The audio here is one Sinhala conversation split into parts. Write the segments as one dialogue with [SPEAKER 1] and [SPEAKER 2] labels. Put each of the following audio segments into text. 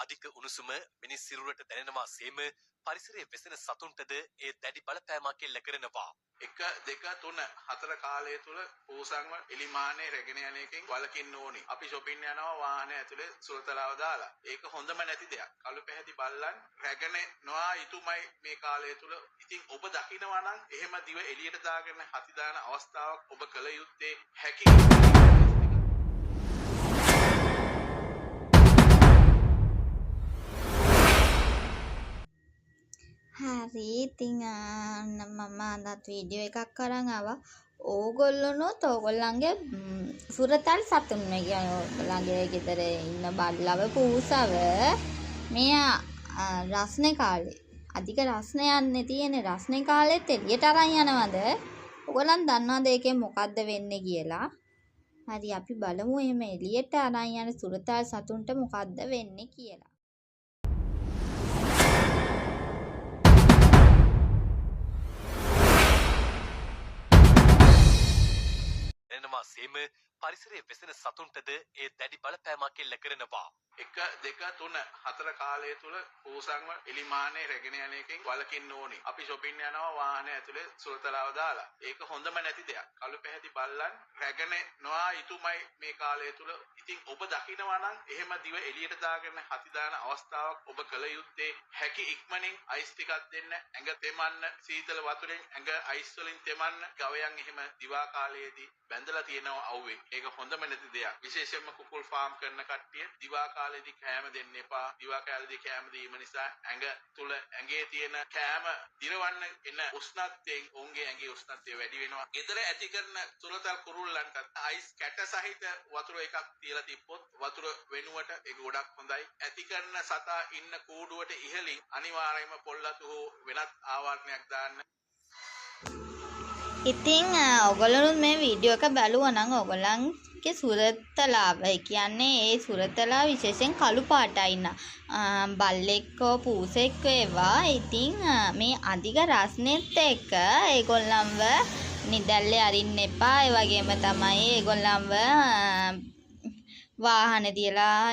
[SPEAKER 1] අධික උණුසුම මිනිස් සිරුරට දැනෙනවා සේම පරිසරයේ වෙසෙන සතුන්ටද ඒ දැඩි බලපෑමක් එල්ල කරනවා.
[SPEAKER 2] 1 2 3 4 කාලය තුල පූසන්ව එලිමානේ රැගෙන යන එකෙන් වළකින්න ඕනි. අපි shopping යනවා වාහනේ ඇතුලේ සුරතලාව දාලා. ඒක හොඳම නැති දෙයක්. කළු පැහැති බල්ලන් රැගෙන නොආ යුතුයමයි මේ කාලය තුල. ඉතින් ඔබ දකිනවා නම් එහෙම දිව එළියට දාගෙන හති දාන අවස්ථාවක් ඔබ කළ යුත්තේ හැකි.
[SPEAKER 3] හරි ඉතින් මම අදත් වීඩියෝ එකක් අරන් ආවා. ඕගොල්ලොනොත් ඕගොල්ලන්ගේ සුරතල් සතුන් මේ ඕගොල්ලන්ගේ ගෙදර ඉන්න බල්ලව පූසව මේ රස්නේ කාලේ අධික රස්නයන්නේ තියෙන රස්නේ කාලෙත් එළියට අරන් යනවද? ඕගොල්ලන් දන්නවද ඒකෙන් මොකද්ද වෙන්නේ කියලා? හරි අපි බලමු එහෙම එළියට අරන් යන සුරතල් සතුන්ට මොකද්ද වෙන්නේ කියලා.
[SPEAKER 1] දැනෙනවා සේම පරිසරයේ වෙසෙන සතුන්ටද ඒ දැඩි බලපෑමක් එල්ල කරනවා.
[SPEAKER 2] 1 2 3 4 කාලය තුල පූසන්ව එලිමානේ රැගෙන යන එකෙන් වළකින්න ඕනි. අපි shopping යනවා වාහනේ ඇතුලේ සුරතලාව දාලා. ඒක හොඳම නැති දෙයක්. කළු පැහැති බල්ලන් රැගෙන නොආ යුතුයමයි මේ කාලය තුල. ඉතින් ඔබ දකිනවා නම් එහෙම දිව එළියට දාගෙන හති දාන අවස්ථාවක් ඔබ කළ යුත්තේ හැකි ඉක්මනින් අයිස් ටිකක් දෙන්න, ඇඟ තෙමන්න, සීතල වතුරෙන් ඇඟ අයිස් වලින් තෙමන්න. ගවයන් එහෙම දිවා කාලයේදී බැඳලා තියෙනවා අවුවේ. ඒක හොඳම නැති දෙයක්. විශේෂයෙන්ම කුකුල් ෆාම් කරන කට්ටිය දිවා කාලේදී කෑම දෙන්න එපා. දිවා කාලේදී කෑම දීම නිසා ඇඟ තුල ඇඟේ තියෙන කෑම දිරවන්න එන උෂ්ණත්වයෙන් ඔවුන්ගේ ඇඟේ උෂ්ණත්වය වැඩි වෙනවා. ගෙදර ඇති කරන සුරතල් කුරුල්ලන්ට අයිස් කැට සහිත වතුර එකක් තියලා තිබ්බොත් වතුර වෙනුවට ඒක ගොඩක් හොඳයි. ඇති කරන සතා ඉන්න කූඩුවට ඉහළින් අනිවාර්යයෙන්ම පොල්ලතු හෝ වෙනත් ආවරණයක් දාන්න.
[SPEAKER 3] ඉතින් ඔයගොල්ලොත් මේ වීඩියෝ එක බැලුවා නම් ඔයගොල්ලන්ගේ සුරතලාව කියන්නේ ඒ සුරතලා විශේෂයෙන් කළු පාටයි ඉන්න බල්ලෙක්කෝ පූසෙක්කෝ ඒවා. ඉතින් මේ අධික රස්නෙත් එක්ක ඒගොල්ලන්ව නිදැල්ලේ අරින්න එපා. ඒ වගේම තමයි ඒගොල්ලන්ව වාහනේ තියලා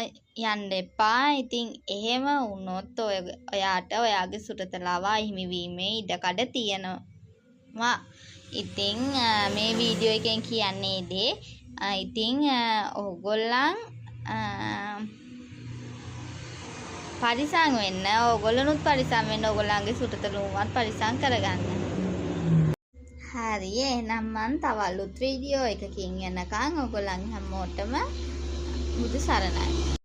[SPEAKER 3] යන්න එපා. ඉතින් එහෙම වුණොත් ඔයාට ඔයාගේ සුරතලාව අහිමි වීමේ ඉඩකඩ තියෙනවා. ඉතින් මේ වීඩියෝ එකෙන් කියන්නේ දේ. ඉතින් ඕගොල්ලන් පරිසම් වෙන්න. ඕගොල්ලොනුත් පරිසම් වෙන්න. ඕගොල්ලන්ගේ සුරතලුවත් පරිසම් කරගන්න. හරි එහෙනම් මං තව අලුත් වීඩියෝ එකකින් එනකන් ඕගොල්ලන් හැමෝටම බුදු සරණයි.